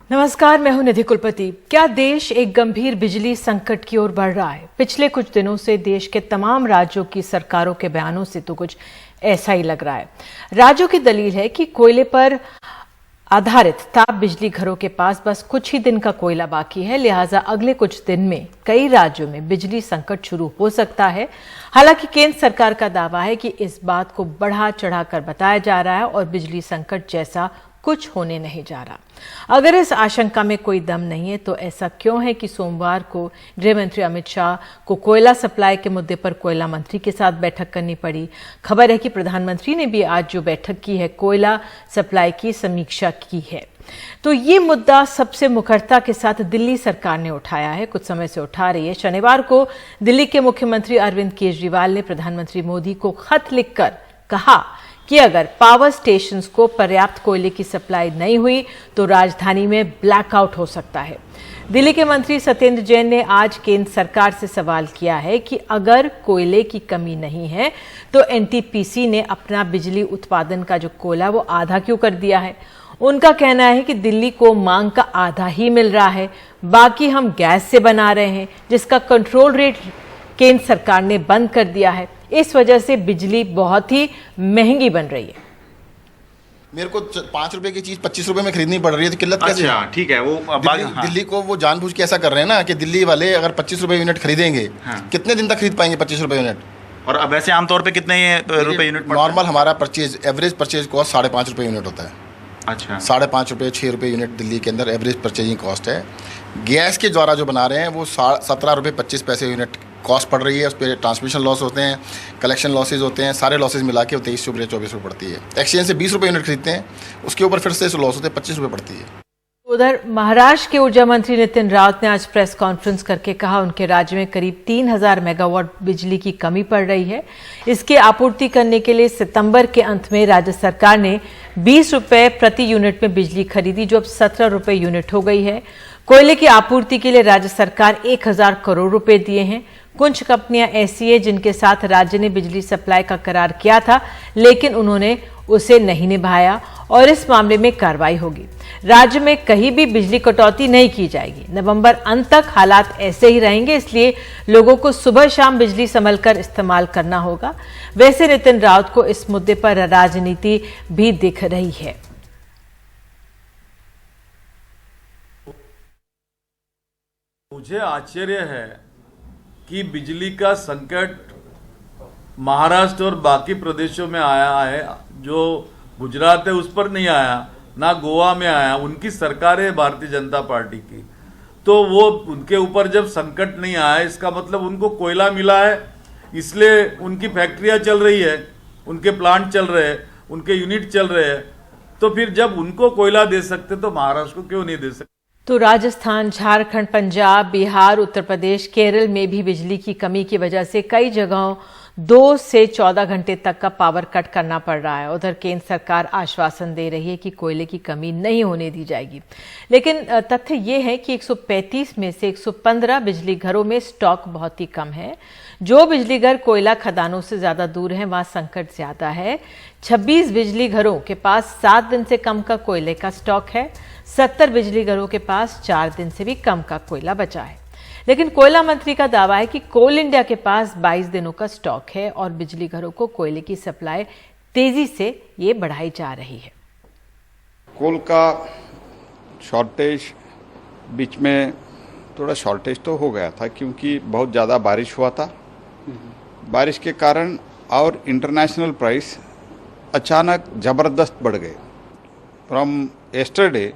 नमस्कार, मैं हूं निधि कुलपति। क्या देश एक गंभीर बिजली संकट की ओर बढ़ रहा है? पिछले कुछ दिनों से देश के तमाम राज्यों की सरकारों के बयानों से तो कुछ ऐसा ही लग रहा है। राज्यों की दलील है कि कोयले पर आधारित ताप बिजली घरों के पास बस कुछ ही दिन का कोयला बाकी है, लिहाजा अगले कुछ दिन में कई राज्यों में बिजली संकट शुरू हो सकता है। हालांकि केंद्र सरकार का दावा है कि इस बात को बढ़ा चढ़ाकर बताया जा रहा है और बिजली संकट जैसा कुछ होने नहीं जा रहा। अगर इस आशंका में कोई दम नहीं है तो ऐसा क्यों है कि सोमवार को गृह मंत्री अमित शाह को कोयला सप्लाई के मुद्दे पर कोयला मंत्री के साथ बैठक करनी पड़ी। खबर है कि प्रधानमंत्री ने भी आज जो बैठक की है, कोयला सप्लाई की समीक्षा की है। तो ये मुद्दा सबसे मुखरता के साथ दिल्ली सरकार ने उठाया है, कुछ समय से उठा रही है। शनिवार को दिल्ली के मुख्यमंत्री अरविंद केजरीवाल ने प्रधानमंत्री मोदी को खत लिखकर कहा कि अगर पावर स्टेशंस को पर्याप्त कोयले की सप्लाई नहीं हुई तो राजधानी में ब्लैकआउट हो सकता है। दिल्ली के मंत्री सत्येंद्र जैन ने आज केंद्र सरकार से सवाल किया है कि अगर कोयले की कमी नहीं है तो एनटीपीसी ने अपना बिजली उत्पादन का जो कोयला वो आधा क्यों कर दिया है। उनका कहना है कि दिल्ली को मांग का आधा ही मिल रहा है, बाकी हम गैस से बना रहे हैं, जिसका कंट्रोल रेट केंद्र सरकार ने बंद कर दिया है। इस वजह से बिजली बहुत ही महंगी बन रही है। मेरे को 5 रुपए की चीज 25 रुपए में खरीदनी पड़ रही है, तो किल्लत कैसे? अच्छा, ठीक है। वो दिल्ली को वो जानबूझ के ऐसा कर रहे हैं ना कि दिल्ली वाले अगर 25 रुपए यूनिट खरीदेंगे, कितने दिन तक खरीद पाएंगे 25 रुपए यूनिट? और अब वैसे आमतौर पे कितने रुपए यूनिट? नॉर्मल हमारा एवरेज परचेज कॉस्ट 5.5 रुपए यूनिट होता है। अच्छा, 5.5 रुपए 6 रुपए यूनिट दिल्ली के अंदर एवरेज परचेजिंग कॉस्ट है। गैस के द्वारा जो बना रहे हैं वो 17 रुपए 25 पैसे यूनिट कॉस्ट पड़ रही है। उस पर ट्रांसमिशन लॉस होते हैं, कलेक्शन लॉसेज होते हैं, सारे लॉसेज मिला के 23 रुपये 24 रुपये पड़ती है। एक्सचेंज से 20 रुपये यूनिट खरीदते हैं, उसके ऊपर फिर से लॉस होते हैं, 25 रुपये पड़ती है। उधर महाराष्ट्र के ऊर्जा मंत्री नितिन राउत ने आज प्रेस कॉन्फ्रेंस करके कहा उनके राज्य में करीब 3000 मेगावाट बिजली की कमी पड़ रही है। इसकी आपूर्ति करने के लिए सितंबर के अंत में राज्य सरकार ने 20 रुपये प्रति यूनिट में बिजली खरीदी, जो अब 17 रुपये यूनिट हो गई है। कोयले की आपूर्ति के लिए राज्य सरकार 1000 करोड़ रुपए दिए हैं। कुछ कंपनियां ऐसी है जिनके साथ राज्य ने बिजली सप्लाई का करार किया था, लेकिन उन्होंने उसे नहीं निभाया और इस मामले में कार्रवाई होगी। राज्य में कहीं भी बिजली कटौती नहीं की जाएगी। नवंबर अंत तक हालात ऐसे ही रहेंगे, इसलिए लोगों को सुबह शाम बिजली संभलकर इस्तेमाल करना होगा। वैसे नितिन राउत को इस मुद्दे पर राजनीति भी दिख रही है। मुझे आश्चर्य है कि बिजली का संकट महाराष्ट्र और बाकी प्रदेशों में आया है, जो गुजरात है उस पर नहीं आया, ना गोवा में आया। उनकी सरकार है भारतीय जनता पार्टी की, तो वो उनके ऊपर जब संकट नहीं आया, इसका मतलब उनको कोयला मिला है, इसलिए उनकी फैक्ट्रियां चल रही है, उनके प्लांट चल रहे हैं, उनके यूनिट चल रहे हैं। तो फिर जब उनको कोयला दे सकते तो महाराष्ट्र को क्यों नहीं दे सकते? तो राजस्थान, झारखंड, पंजाब, बिहार, उत्तर प्रदेश, केरल में भी बिजली की कमी की वजह से कई जगहों 2 से 14 घंटे तक का पावर कट करना पड़ रहा है। उधर केंद्र सरकार आश्वासन दे रही है कि कोयले की कमी नहीं होने दी जाएगी, लेकिन तथ्य ये है कि 135 में से 115 बिजली घरों में स्टॉक बहुत ही कम है। जो बिजली घर कोयला खदानों से ज्यादा दूर हैं, वहां संकट ज्यादा है। 26 बिजली घरों के पास 7 दिन से कम का कोयले का स्टॉक है। 70 बिजली घरों के पास 4 दिन से भी कम का कोयला बचा है। लेकिन कोयला मंत्री का दावा है कि कोल इंडिया के पास 22 दिनों का स्टॉक है और बिजली घरों को कोयले की सप्लाई तेजी से ये बढ़ाई जा रही है। कोल का शॉर्टेज बीच में थोड़ा शॉर्टेज तो हो गया था, क्योंकि बहुत ज़्यादा बारिश हुआ था। बारिश के कारण और इंटरनेशनल प्राइस अचानक ज़बरदस्त बढ़ गए। From yesterday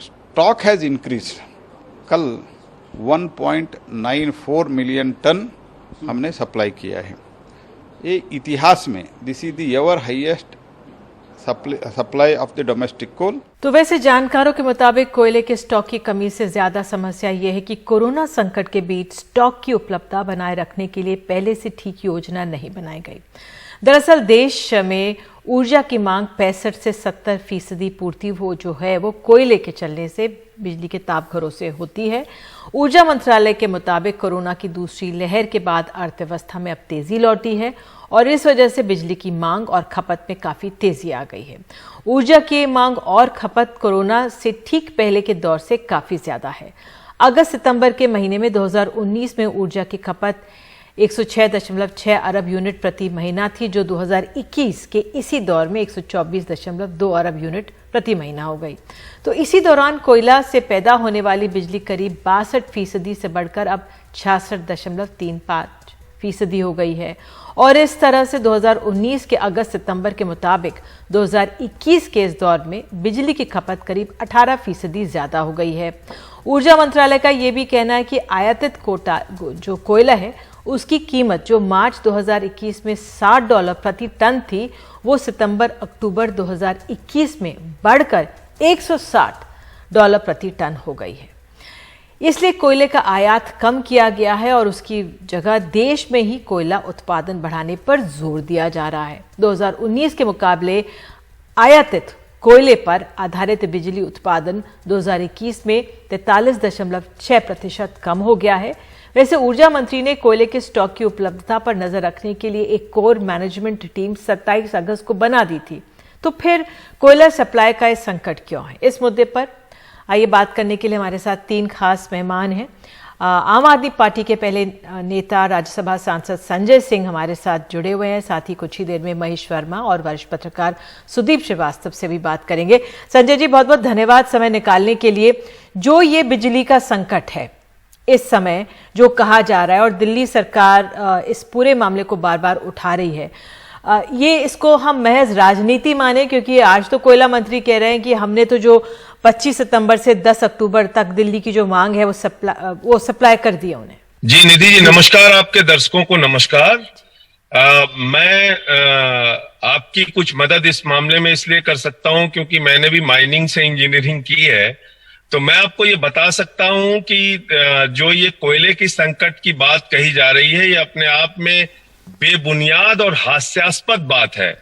stock has increased। कल 1.94 मिलियन टन हमने सप्लाई किया है। ये इतिहास में this is the ever highest supply of the domestic coal. तो वैसे जानकारों के मुताबिक कोयले के स्टॉक की कमी से ज्यादा समस्या यह है कि कोरोना संकट के बीच स्टॉक की उपलब्धता बनाए रखने के लिए पहले से ठीक योजना नहीं बनाई गई। दरअसल देश में ऊर्जा की मांग 65 से 70% पूर्ति हो जो है वो कोयले के चलने से बिजली के तापघरों से होती है। ऊर्जा मंत्रालय के मुताबिक कोरोना की दूसरी लहर के बाद अर्थव्यवस्था में अब तेजी लौटी है और इस वजह से बिजली की मांग और खपत में काफी तेजी आ गई है। ऊर्जा की मांग और खपत कोरोना से ठीक पहले के दौर से काफी ज्यादा है। अगस्त सितंबर के महीने में 2019 में ऊर्जा की खपत 106.6 अरब यूनिट प्रति महीना थी, जो 2021 के इसी दौर में 124.2 अरब यूनिट प्रति महीना हो गई। तो इसी दौरान कोयला से पैदा होने वाली बिजली करीब 62% से बढ़कर अब 66.35% हो गई है और इस तरह से 2019 के अगस्त सितंबर के मुताबिक 2021 के इस दौर में बिजली की खपत करीब 18% ज्यादा हो गई है। ऊर्जा मंत्रालय का यह भी कहना है कि आयातित कोटा जो कोयला है उसकी कीमत जो मार्च 2021 में $60 प्रति टन थी, वो सितंबर अक्टूबर 2021 में बढ़कर $160 प्रति टन हो गई है। इसलिए कोयले का आयात कम किया गया है और उसकी जगह देश में ही कोयला उत्पादन बढ़ाने पर जोर दिया जा रहा है। 2019 के मुकाबले आयातित कोयले पर आधारित बिजली उत्पादन 2021 में 43.6% कम हो गया है। वैसे ऊर्जा मंत्री ने कोयले के स्टॉक की उपलब्धता पर नजर रखने के लिए एक कोर मैनेजमेंट टीम 27 अगस्त को बना दी थी। तो फिर कोयला सप्लाई का इस संकट क्यों है? इस मुद्दे पर आइए बात करने के लिए हमारे साथ 3 खास मेहमान हैं। आम आदमी पार्टी के पहले नेता राज्यसभा सांसद संजय सिंह हमारे साथ जुड़े हुए हैं। साथ ही कुछ ही देर में महेश वर्मा और वरिष्ठ पत्रकार सुदीप श्रीवास्तव से भी बात करेंगे। संजय जी, बहुत बहुत धन्यवाद समय निकालने के लिए। जो ये बिजली का संकट है इस समय जो कहा जा रहा है और दिल्ली सरकार इस पूरे मामले को बार बार उठा रही है, ये इसको हम महज राजनीति माने? क्योंकि आज तो कोयला मंत्री कह रहे हैं कि हमने तो जो 25 सितंबर से 10 अक्टूबर तक दिल्ली की जो मांग है वो सप्लाई कर दी उन्हें। जी निधि जी नमस्कार, आपके दर्शकों को नमस्कार। मैं आपकी कुछ मदद इस मामले में इसलिए कर सकता हूं क्योंकि मैंने भी माइनिंग से इंजीनियरिंग की है। तो मैं आपको ये बता सकता हूं कि जो ये कोयले की संकट की बात कही जा रही है, ये अपने आप में बेबुनियाद और हास्यास्पद बात है।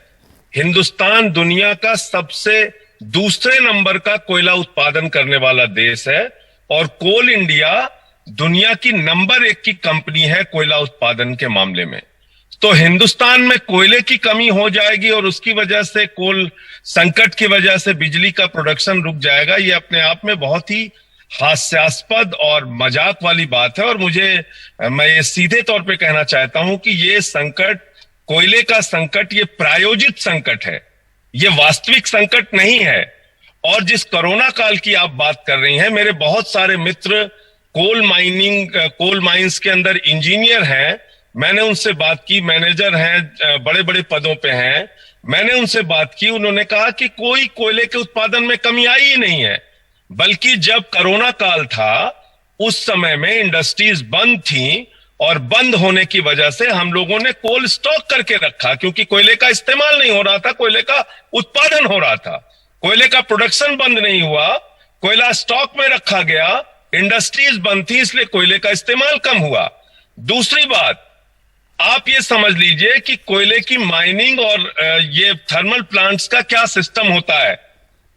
हिंदुस्तान दुनिया का सबसे दूसरे नंबर का कोयला उत्पादन करने वाला देश है और कोल इंडिया दुनिया की नंबर 1 की कंपनी है कोयला उत्पादन के मामले में। तो हिंदुस्तान में कोयले की कमी हो जाएगी और उसकी वजह से कोल संकट की वजह से बिजली का प्रोडक्शन रुक जाएगा, ये अपने आप में बहुत ही हास्यास्पद और मजाक वाली बात है। और मैं ये सीधे तौर पे कहना चाहता हूं कि ये संकट, कोयले का संकट, ये प्रायोजित संकट है, ये वास्तविक संकट नहीं है। और जिस कोरोना काल की आप बात कर रही हैं, मेरे बहुत सारे मित्र कोल माइंस के अंदर इंजीनियर हैं, मैंने उनसे बात की, मैनेजर हैं, बड़े बड़े पदों पे हैं, मैंने उनसे बात की, उन्होंने कहा कि कोई कोयले के उत्पादन में कमी आई ही नहीं है, बल्कि जब कोरोना काल था उस समय में इंडस्ट्रीज बंद थी और बंद होने की वजह से हम लोगों ने कोल स्टॉक करके रखा, क्योंकि कोयले का इस्तेमाल नहीं हो रहा था, कोयले का उत्पादन हो रहा था, कोयले का प्रोडक्शन बंद नहीं हुआ, कोयला स्टॉक में रखा गया, इंडस्ट्रीज बंद थी, इसलिए कोयले का इस्तेमाल कम हुआ। दूसरी बात, आप ये समझ लीजिए कि कोयले की माइनिंग और ये थर्मल प्लांट्स का क्या सिस्टम होता है।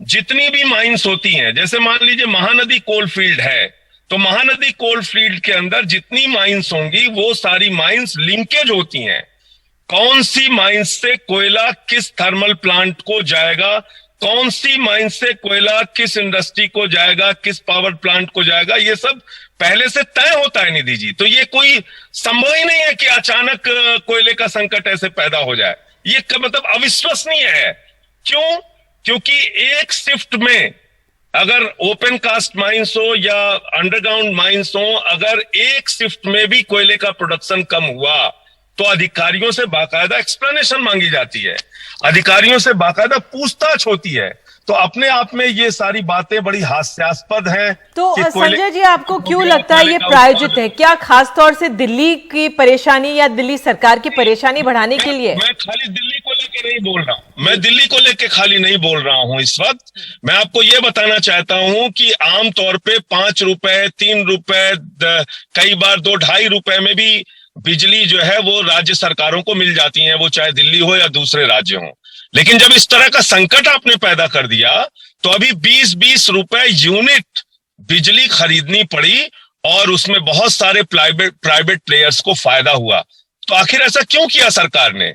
जितनी भी माइंस होती हैं, जैसे मान लीजिए महानदी कोल फील्ड है, तो महानदी कोल फील्ड के अंदर जितनी माइंस होंगी वो सारी माइंस लिंकेज होती हैं। कौन सी माइंस से कोयला किस थर्मल प्लांट को जाएगा, कौन सी माइंस से कोयला किस इंडस्ट्री को जाएगा, किस पावर प्लांट को जाएगा, ये सब पहले से तय होता है निधि जी। तो ये कोई संभव ही नहीं है कि अचानक कोयले का संकट ऐसे पैदा हो जाए, ये मतलब अविश्वसनीय है। क्यों? क्योंकि एक शिफ्ट में अगर ओपन कास्ट माइंस हो या अंडरग्राउंड माइंस हो, अगर एक शिफ्ट में भी कोयले का प्रोडक्शन कम हुआ तो अधिकारियों से बाकायदा एक्सप्लेनेशन मांगी जाती है, अधिकारियों से बाकायदा पूछताछ होती है। तो अपने आप में ये सारी बातें बड़ी हास्यास्पद हैं। तो संजय जी, आपको क्यों लगता है ये प्रायोजित है? क्या खास तौर से दिल्ली की परेशानी या दिल्ली सरकार की परेशानी बढ़ाने के लिए? मैं खाली दिल्ली को लेके नहीं बोल रहा हूं, मैं दिल्ली को लेके खाली नहीं बोल रहा हूं। इस वक्त मैं आपको ये बताना चाहता हूं कि आमतौर पे 5 रुपए, 3 रुपए, कई बार 2-2.5 रुपए में भी बिजली जो है वो राज्य सरकारों को मिल जाती है, वो चाहे दिल्ली हो या दूसरे राज्य हो। लेकिन जब इस तरह का संकट आपने पैदा कर दिया तो अभी 20-20 रुपए यूनिट बिजली खरीदनी पड़ी और उसमें बहुत सारे प्राइवेट प्लेयर्स को फायदा हुआ। तो आखिर ऐसा क्यों किया सरकार ने?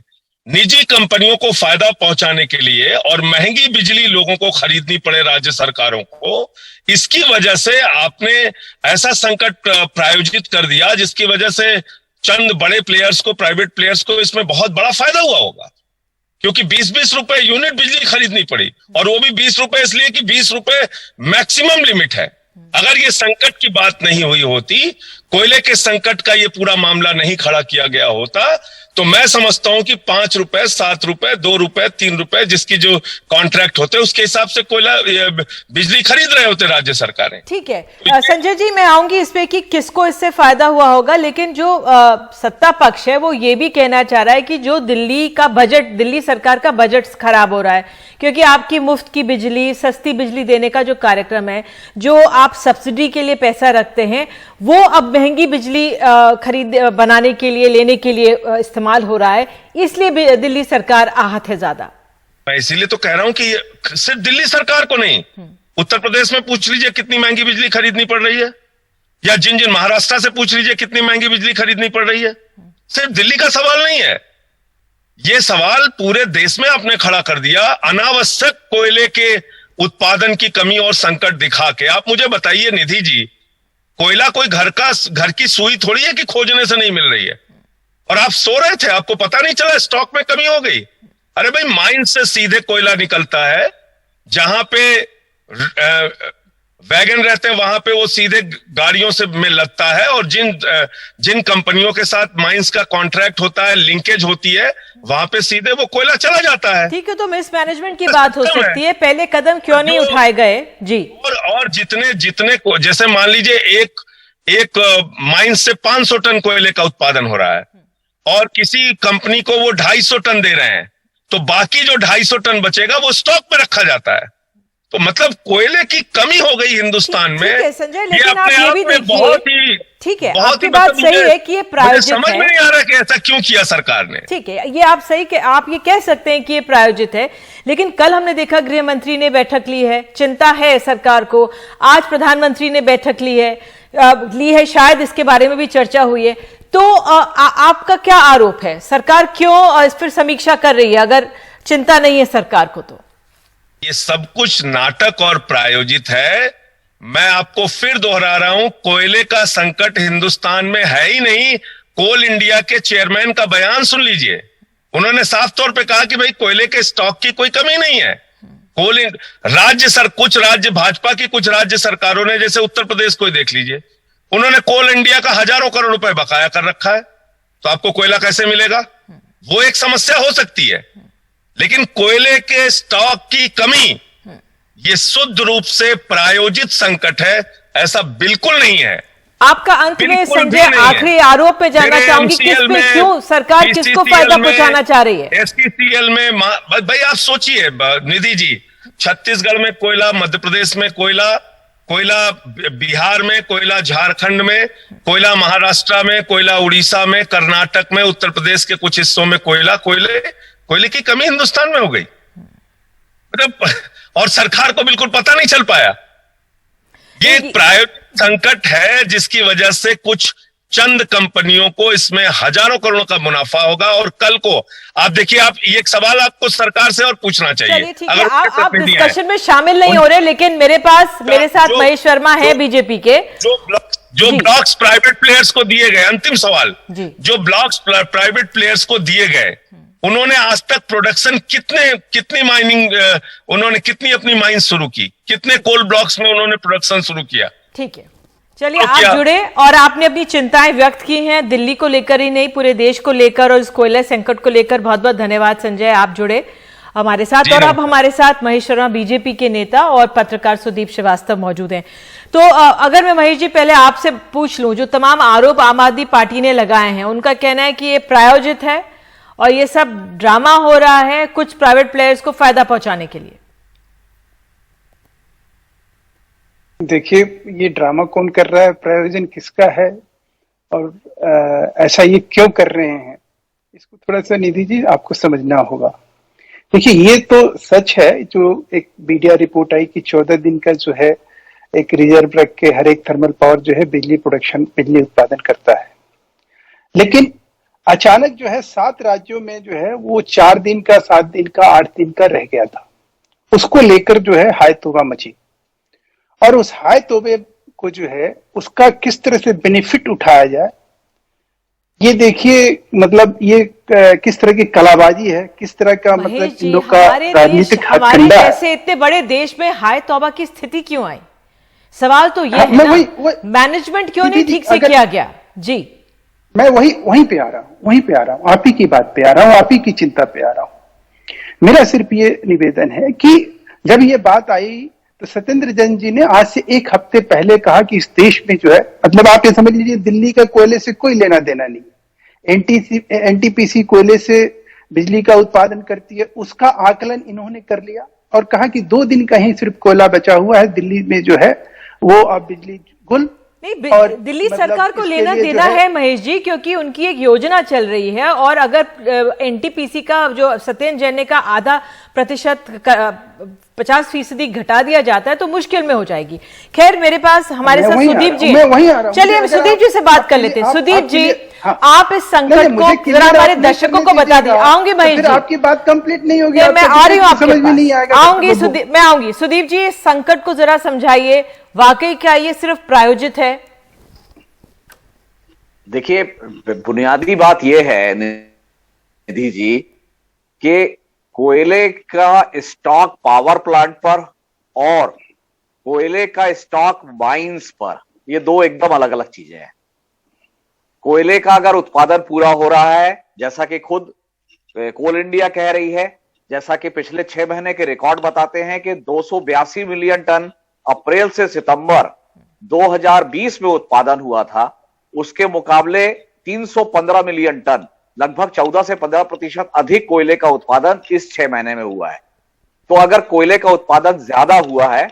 निजी कंपनियों को फायदा पहुंचाने के लिए और महंगी बिजली लोगों को खरीदनी पड़े राज्य सरकारों को, इसकी वजह से आपने ऐसा संकट प्रायोजित कर दिया जिसकी वजह से चंद बड़े प्लेयर्स को, प्राइवेट प्लेयर्स को इसमें बहुत बड़ा फायदा हुआ होगा, क्योंकि 20-20 रुपए यूनिट बिजली खरीदनी पड़ी और वो भी 20 रुपए इसलिए कि 20 रुपए मैक्सिमम लिमिट है। अगर ये संकट की बात नहीं हुई होती, कोयले के संकट का ये पूरा मामला नहीं खड़ा किया गया होता, तो मैं समझता हूं कि 5 रुपए, 7 रुपए, 2 रुपए, 3 रुपए जिसकी जो कॉन्ट्रैक्ट होते हैं उसके हिसाब से कोयला बिजली खरीद रहे होते राज्य सरकारें। ठीक है संजय जी, मैं आऊंगी इस पे कि किसको इससे फायदा हुआ होगा, लेकिन जो सत्ता पक्ष है वो ये भी कहना चाह रहा है कि जो दिल्ली सरकार का बजट खराब हो रहा है, क्योंकि आपकी मुफ्त की बिजली, सस्ती बिजली देने का जो कार्यक्रम है, जो आप सब्सिडी के लिए पैसा रखते हैं, वो अब महंगी बिजली बनाने के लिए, लेने के लिए इस्तेमाल हो रहा है, इसलिए दिल्ली सरकार आहत है ज्यादा। मैं इसीलिए तो कह रहा हूं कि सिर्फ दिल्ली सरकार को नहीं, उत्तर प्रदेश में पूछ लीजिए कितनी महंगी बिजली खरीदनी पड़ रही है, या जिन महाराष्ट्र से पूछ लीजिए कितनी महंगी बिजली खरीदनी पड़ रही है। सिर्फ दिल्ली का सवाल नहीं है, ये सवाल पूरे देश में आपने खड़ा कर दिया अनावश्यक कोयले के उत्पादन की कमी और संकट दिखा के। आप मुझे बताइए निधि जी, कोयला कोई घर की सुई थोड़ी है कि खोजने से नहीं मिल रही है, और आप सो रहे थे, आपको पता नहीं चला स्टॉक में कमी हो गई। अरे भाई, माइन से सीधे कोयला निकलता है, जहां पे वैगन रहते हैं वहां पे वो सीधे गाड़ियों से में लगता है, और जिन कंपनियों के साथ माइंस का कॉन्ट्रैक्ट होता है, लिंकेज होती है, वहां पे सीधे वो कोयला चला जाता है। ठीक है, तो मिसमैनेजमेंट की बात हो सकती है, पहले कदम क्यों नहीं उठाए गए जी? और जितने जैसे मान लीजिए एक माइंस से 500 टन कोयले का उत्पादन हो रहा है और किसी कंपनी को वो 250 टन दे रहे हैं, तो बाकी जो 250 टन बचेगा वो स्टॉक में रखा जाता है। तो मतलब कोयले की कमी हो गई हिंदुस्तान में। ठीक है संजय, लेकिन आप ये भी देखिए, ठीक है, आपकी बात मतलब सही है कि ये प्रायोजित है, समझ में नहीं आ रहा कि ऐसा क्यों किया सरकार ने। ठीक है, ये आप सही के आप ये कह सकते हैं कि ये प्रायोजित है, लेकिन कल हमने देखा गृह मंत्री ने बैठक ली है, चिंता है सरकार को। आज प्रधानमंत्री ने बैठक ली है, शायद इसके बारे में भी चर्चा हुई है। तो आपका क्या आरोप है, सरकार क्यों इस पर समीक्षा कर रही है अगर चिंता नहीं है सरकार को? तो ये सब कुछ नाटक और प्रायोजित है। मैं आपको फिर दोहरा रहा हूं, कोयले का संकट हिंदुस्तान में है ही नहीं। कोल इंडिया के चेयरमैन का बयान सुन लीजिए, उन्होंने साफ तौर पे कहा कि भाई कोयले के स्टॉक की कोई कमी नहीं है। कुछ राज्य भाजपा की कुछ राज्य सरकारों ने, जैसे उत्तर प्रदेश को ही देख लीजिए, उन्होंने कोल इंडिया का हजारों करोड़ रुपए बकाया कर रखा है, तो आपको कोयला कैसे मिलेगा? वो एक समस्या हो सकती है, लेकिन कोयले के स्टॉक की कमी ये शुद्ध रूप से प्रायोजित संकट है, ऐसा बिल्कुल नहीं है। आपका अंत में संजय आखिरी आरोप पे जाना चाहूंगी, क्यों सरकार किसको फायदा पहुंचाना चाह रही है? SCCL में भाई आप सोचिए निधि जी, छत्तीसगढ़ में कोयला, मध्य प्रदेश में कोयला, बिहार में कोयला, झारखंड में कोयला, महाराष्ट्र में कोयला, उड़ीसा में, कर्नाटक में, उत्तर प्रदेश के कुछ हिस्सों में कोयले की कमी हिंदुस्तान में हो गई, मतलब, और सरकार को बिल्कुल पता नहीं चल पाया। ये एक प्रायोजित संकट है जिसकी वजह से कुछ चंद कंपनियों को इसमें हजारों करोड़ों का मुनाफा होगा। और कल को आप देखिए, आप ये एक सवाल आपको सरकार से और पूछना चाहिए। अगर आप डिस्कशन में शामिल नहीं हो रहे, लेकिन मेरे साथ महेश शर्मा है बीजेपी के, जो ब्लॉक्स प्राइवेट प्लेयर्स को दिए गए, अंतिम सवाल, जो ब्लॉक्स प्राइवेट प्लेयर्स को दिए गए, उन्होंने आज तक प्रोडक्शन कितनी माइनिंग, उन्होंने कितनी अपनी माइन शुरू की, कितने कोल ब्लॉक्स में उन्होंने प्रोडक्शन शुरू किया? ठीक है, चलिए तो आप जुड़े और आपने अपनी चिंताएं व्यक्त की हैं, दिल्ली को लेकर ही नहीं, पूरे देश को लेकर और इस कोयला संकट को लेकर। बहुत बहुत धन्यवाद संजय, आप जुड़े हमारे साथ। और अब हमारे साथ महेश शर्मा, बीजेपी के नेता, और पत्रकार सुदीप श्रीवास्तव मौजूद हैं। तो अगर मैं महेश जी पहले आपसे पूछ लूं, जो तमाम आरोप आम आदमी पार्टी ने लगाए हैं, उनका कहना है कि ये प्रायोजित है और ये सब ड्रामा हो रहा है कुछ प्राइवेट प्लेयर्स को फायदा पहुंचाने के लिए। देखिए, ये ड्रामा कौन कर रहा है, प्रायोजन किसका है, और ऐसा ये क्यों कर रहे हैं, इसको थोड़ा सा निधि जी आपको समझना होगा। देखिए, ये तो सच है जो एक मीडिया रिपोर्ट आई कि 14 दिन का जो है एक रिजर्व रख के हर एक थर्मल पावर जो है बिजली उत्पादन करता है। लेकिन अचानक जो है 7 राज्यों में जो है वो 4 दिन का, 7 दिन का, 8 दिन का रह गया था। उसको लेकर जो है हाय तौबा मची, और उस हाय तौबे को जो है उसका किस तरह से बेनिफिट उठाया जाए, ये देखिए, मतलब ये किस तरह की कलाबाजी है, किस तरह का मतलब महेश जी, इन लोग का राजनीतिक हमारे हथकंडा है। जैसे इतने बड़े देश में हाय तौबा की स्थिति क्यों आई? सवाल तो ये हाँ, है मैं ना, वही- मैनेजमेंट क्यों नहीं दीदी, ठीक से अगर- किया गया? जी, मैं वहीं पे आ रहा हूं, आप ही की बात पे आ रहा हूं, आप ही की चिंता पे आ रहा हूं। मेरा सिर्फ ये निवेदन है कि जब ये बात आई तो सत्येंद्र जैन जी ने आज से 1 हफ्ते पहले कहा कि इस देश में जो है, मतलब आप ये समझ लीजिए, दिल्ली का कोयले से कोई लेना देना नहीं। एनटीपीसी कोयले से बिजली का उत्पादन करती है, उसका आकलन इन्होंने कर लिया और कहा कि 2 दिन का ही सिर्फ कोयला बचा हुआ है दिल्ली में जो है, वो अब बिजली गुल। नहीं, और दिल्ली मतलब सरकार को इसके लेना लिए जो देना है महेश जी, क्योंकि उनकी एक योजना चल रही है, और अगर एनटीपीसी का जो सत्येंद्र जैन ने का आधा प्रतिशत 50% घटा दिया जाता है तो मुश्किल में हो जाएगी। खैर, मेरे पास हमारे मैं साथ वहीं आ सुदीप रहा जी हूं, मैं वहीं आ रहा हूं। चलिए हम मुझे सुदीप अगर जी से बात आप- कर लेते हैं। आप- सुदीप आपके जी, लिए- हाँ। आप इस संकट को जरा हमारे दर्शकों को बता दें। आऊंगी महेश फिर जी, आपकी बात कंप्लीट नहीं होगी, मैं आपका आ रही हूँ समझ आपके में नहीं पास, आएगा। आऊंगी बब्बू। सुदीप, मैं आऊंगी। सुदीप जी, इस संकट को जरा समझाइए, वाकई क्या ये सिर्फ प्रायोजित है? देखिए, बुनियादी बात यह है निधि जी कि कोयले का स्टॉक पावर प्लांट पर और कोयले का स्टॉक माइंस पर, ये 2 एकदम अलग अलग चीजें हैं। कोयले का अगर उत्पादन पूरा हो रहा है, जैसा कि खुद कोल इंडिया कह रही है, जैसा कि पिछले 6 महीने के रिकॉर्ड बताते हैं कि 282 मिलियन टन अप्रैल से सितंबर 2020 में उत्पादन हुआ था, उसके मुकाबले 315 मिलियन टन, लगभग 14 से 15% अधिक कोयले का उत्पादन इस 6 महीने में हुआ है। तो अगर कोयले का उत्पादन ज्यादा हुआ है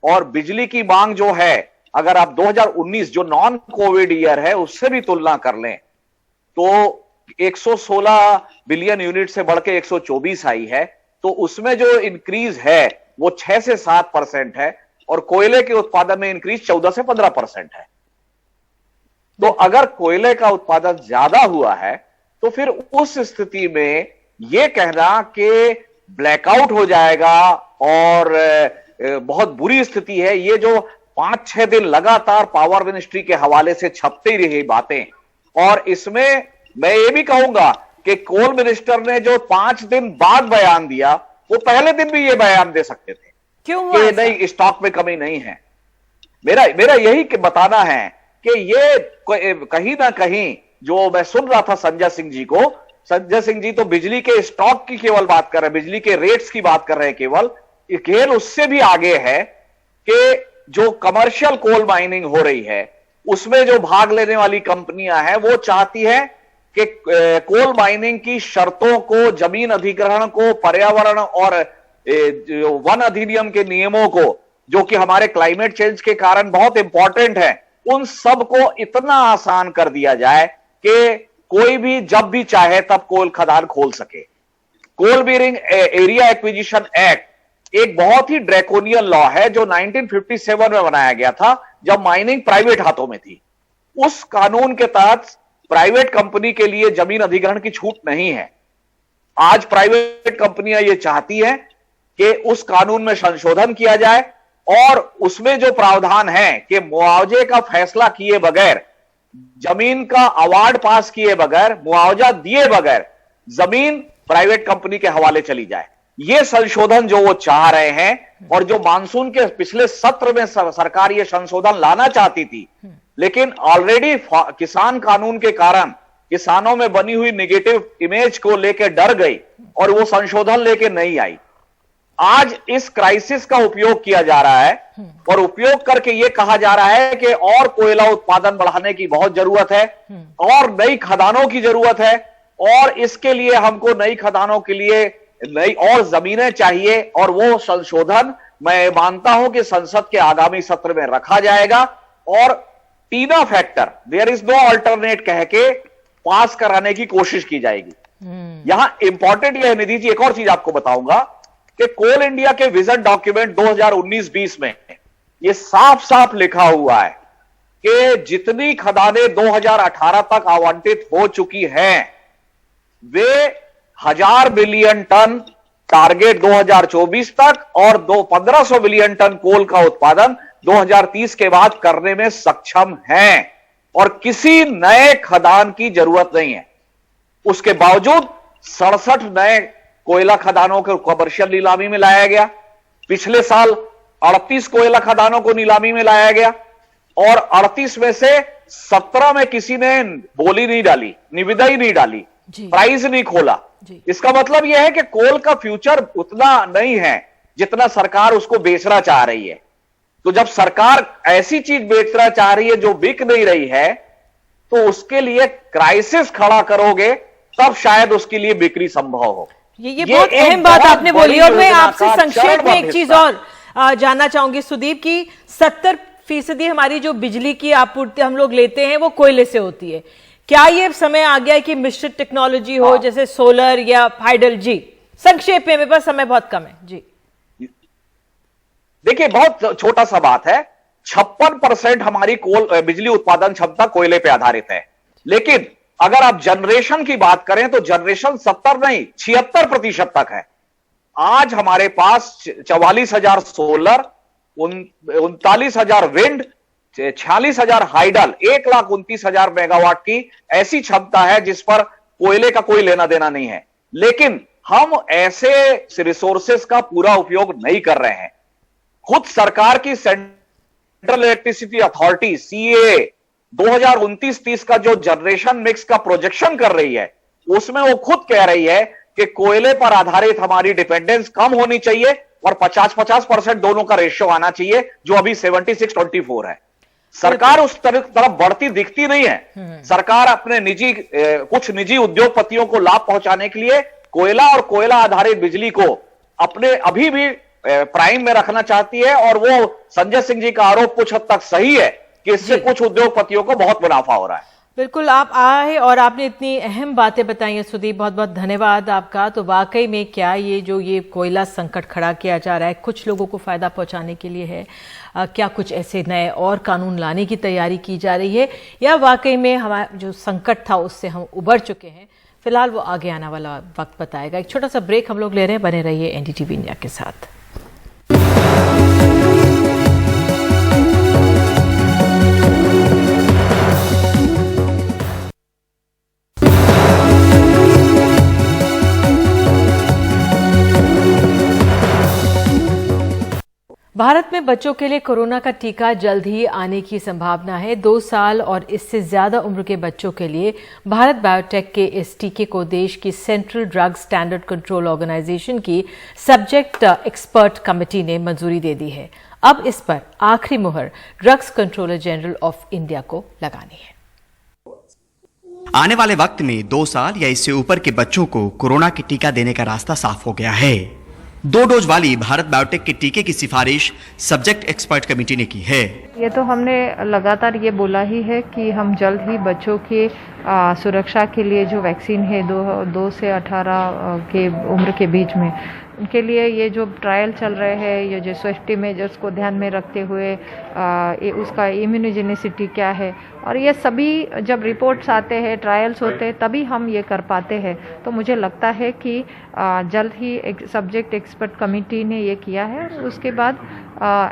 और बिजली की मांग जो है, अगर आप 2019 जो नॉन कोविड ईयर है उससे भी तुलना कर लें तो 116 बिलियन यूनिट से बढ़ के 124 आई है, तो उसमें जो इंक्रीज है वो 6 से 7% है, और कोयले के उत्पादन में इंक्रीज 14 से 15% है। तो अगर कोयले का उत्पादन ज्यादा हुआ है तो फिर उस स्थिति में यह कहना कि ब्लैकआउट हो जाएगा और बहुत बुरी स्थिति है, ये जो 5-6 दिन लगातार पावर मिनिस्ट्री के हवाले से छपती रही बातें, और इसमें मैं ये भी कहूंगा कि कोल मिनिस्टर ने जो 5 दिन बाद बयान दिया, वो पहले दिन भी ये बयान दे सकते थे क्यों कि नहीं, स्टॉक में कमी नहीं है। मेरा यही बताना है कि ये कहीं ना कहीं, जो मैं सुन रहा था संजय सिंह जी को, संजय सिंह जी तो बिजली के स्टॉक की केवल बात कर रहे हैं, बिजली के रेट्स की बात कर रहे हैं केवल, खेल उससे भी आगे है कि जो कमर्शियल कोल माइनिंग हो रही है उसमें जो भाग लेने वाली कंपनियां हैं वो चाहती है कि कोल माइनिंग की शर्तों को, जमीन अधिग्रहण को, पर्यावरण और वन अधिनियम के नियमों को, जो कि हमारे क्लाइमेट चेंज के कारण बहुत इंपॉर्टेंट है, उन सब को इतना आसान कर दिया जाए कि कोई भी जब भी चाहे तब कोल खदान खोल सके। कोल बीयरिंग एरिया एक्विजिशन एक्ट एक बहुत ही ड्रैकोनियन लॉ है जो 1957 में बनाया गया था, जब माइनिंग प्राइवेट हाथों में थी। उस कानून के तहत प्राइवेट कंपनी के लिए जमीन अधिग्रहण की छूट नहीं है। आज प्राइवेट कंपनियां यह चाहती हैं कि उस कानून में संशोधन किया जाए और उसमें जो प्रावधान है कि मुआवजे का फैसला किए बगैर, जमीन का अवार्ड पास किए बगैर, मुआवजा दिए बगैर जमीन प्राइवेट कंपनी के हवाले चली जाए। यह संशोधन जो वो चाह रहे हैं, और जो मानसून के पिछले सत्र में सरकार ये संशोधन लाना चाहती थी, लेकिन ऑलरेडी किसान कानून के कारण किसानों में बनी हुई नेगेटिव इमेज को लेकर डर गई और वो संशोधन लेके नहीं आई। आज इस क्राइसिस का उपयोग किया जा रहा है और उपयोग करके यह कहा जा रहा है कि और कोयला उत्पादन बढ़ाने की बहुत जरूरत है और नई खदानों की जरूरत है, और इसके लिए हमको नई खदानों के लिए नई और जमीनें चाहिए, और वो संशोधन मैं मानता हूं कि संसद के आगामी सत्र में रखा जाएगा और TINA factor, there is no alternate कह के पास कराने की कोशिश की जाएगी। यहां इंपॉर्टेंट यह है निधि जी, एक और चीज आपको बताऊंगा कि कोल इंडिया के विजन डॉक्यूमेंट 2019-20 में यह साफ साफ लिखा हुआ है कि जितनी खदानें 2018 तक आवंटित हो चुकी हैं वे 1000 बिलियन टन टारगेट 2024 तक और 1500 बिलियन टन कोल का उत्पादन 2030 के बाद करने में सक्षम हैं और किसी नए खदान की जरूरत नहीं है। उसके बावजूद 67 नए कोयला खदानों को कमर्शियल नीलामी में लाया गया। पिछले साल 38 कोयला खदानों को नीलामी में लाया गया और 38 में से 17 में किसी ने बोली नहीं डाली, निविदा ही नहीं डाली, प्राइस नहीं खोला। इसका मतलब यह है कि कोल का फ्यूचर उतना नहीं है जितना सरकार उसको बेचना चाह रही है। तो जब सरकार ऐसी चीज बेचना चाह रही है जो बिक नहीं रही है तो उसके लिए क्राइसिस खड़ा करोगे तब शायद उसके लिए बिक्री संभव हो। ये बहुत अहम बात आपने बोली और मैं आपसे संक्षेप में एक चीज और जानना चाहूंगी सुदीप की 70% हमारी जो बिजली की आपूर्ति हम लोग लेते हैं वो कोयले से होती है। क्या ये समय आ गया है कि मिश्रित टेक्नोलॉजी हो जैसे सोलर या हाइडल? जी संक्षेप में, मेरे पास समय बहुत कम है। जी देखिए, बहुत छोटा सा बात है, 56% हमारी बिजली उत्पादन क्षमता कोयले पे आधारित है। लेकिन अगर आप जनरेशन की बात करें तो जनरेशन 70 नहीं 76% तक है। आज हमारे पास 44,000 सोलर, 39,000 विंड, 46,000 हाइडल, 1,29,000 मेगावाट की ऐसी क्षमता है जिस पर कोयले का कोई लेना देना नहीं है। लेकिन हम ऐसे रिसोर्सेस का पूरा उपयोग नहीं कर रहे हैं। खुद सरकार की सेंट्रल इलेक्ट्रिसिटी अथॉरिटी CEA 2029-30 का जो जनरेशन मिक्स का प्रोजेक्शन कर रही है उसमें वो खुद कह रही है कि कोयले पर आधारित हमारी डिपेंडेंस कम होनी चाहिए और 50-50% दोनों का रेशियो आना चाहिए, जो अभी 76-24 है। सरकार उस तरफ बढ़ती दिखती नहीं है। सरकार अपने कुछ निजी उद्योगपतियों को लाभ पहुंचाने के लिए कोयला और कोयला आधारित बिजली को अपने अभी भी प्राइम में रखना चाहती है और वो संजय सिंह जी का आरोप कुछ हद तक सही है कि इससे कुछ उद्योगपतियों को बहुत मुनाफा हो रहा है। बिल्कुल, आप आए और आपने इतनी अहम बातें बताई हैं सुदीप, बहुत बहुत धन्यवाद आपका। तो वाकई में क्या ये कोयला संकट खड़ा किया जा रहा है कुछ लोगों को फायदा पहुंचाने के लिए है? क्या कुछ ऐसे नए और कानून लाने की तैयारी की जा रही है या वाकई में हमारा जो संकट था उससे हम उबर चुके हैं? फिलहाल वो आगे आने वाला वक्त बताएगा। एक छोटा सा ब्रेक हम लोग ले रहे हैं, बने रहिए NDTV इंडिया के साथ। भारत में बच्चों के लिए कोरोना का टीका जल्द ही आने की संभावना है। 2 साल और इससे ज्यादा उम्र के बच्चों के लिए भारत बायोटेक के इस टीके को देश की central drug standard control organisation की सब्जेक्ट एक्सपर्ट कमेटी ने मंजूरी दे दी है। अब इस पर आखिरी मुहर drugs controller general of India को लगानी है। आने वाले वक्त में 2 साल या इससे ऊपर के बच्चों को कोरोना के टीका देने का रास्ता साफ हो गया है। 2 डोज वाली भारत बायोटेक के टीके की सिफारिश सब्जेक्ट एक्सपर्ट कमेटी ने की है। ये तो हमने लगातार ये बोला ही है कि हम जल्द ही बच्चों के सुरक्षा के लिए जो वैक्सीन है 2 से 18 के उम्र के बीच में, उनके लिए ये जो ट्रायल चल रहे हैं, ये जो सेफ्टी मेजर्स को ध्यान में रखते हुए उसका इम्यूनोजेनिसिटी क्या है, और ये सभी जब रिपोर्ट्स आते हैं, ट्रायल्स होते हैं, तभी हम ये कर पाते हैं। तो मुझे लगता है कि जल्द ही एक सब्जेक्ट एक्सपर्ट कमेटी ने ये किया है, उसके बाद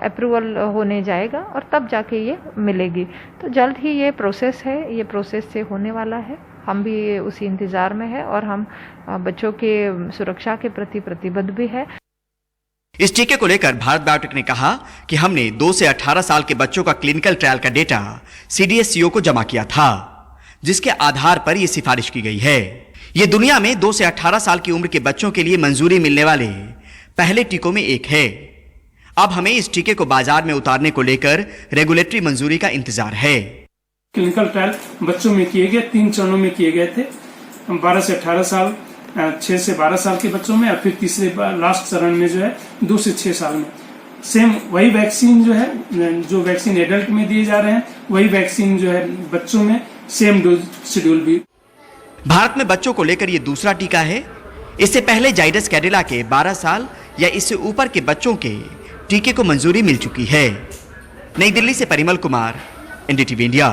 अप्रूवल होने जाएगा और तब जाके ये मिलेगी। तो जल्द ही ये प्रोसेस है, ये प्रोसेस से होने वाला है। हम भी उसी इंतज़ार में है और हम बच्चों के सुरक्षा के प्रति प्रतिबद्ध भी है। इस टीके को लेकर भारत बायोटेक ने कहा कि हमने 2 से 18 साल के बच्चों का क्लिनिकल ट्रायल का डेटा CDSCO को जमा किया था, जिसके आधार पर यह सिफारिश की गई है। ये दुनिया में 2 से 18 साल की उम्र के बच्चों के लिए मंजूरी मिलने वाले पहले टीकों में एक है। अब हमें इस टीके को बाजार में उतारने को लेकर रेगुलेटरी मंजूरी का इंतजार है। क्लिनिकल ट्रायल बच्चों में किए गए 3 चरणों में किए गए थे, 12 से 18 साल, 6 से 12 साल के बच्चों में, और फिर तीसरे लास्ट चरण में जो है 2 से 6 साल में। सेम वही वैक्सीन जो है, जो वैक्सीन एडल्ट में दिए जा रहे हैं, वही वैक्सीन जो है बच्चों में सेम डोज शेड्यूल भी। भारत में बच्चों को लेकर यह दूसरा टीका है। इससे पहले जाइडस कैडिला के 12 साल या इससे ऊपर के बच्चों के टीके को मंजूरी मिल चुकी है। नई दिल्ली से परिमल कुमार, एनडीटीवी इंडिया।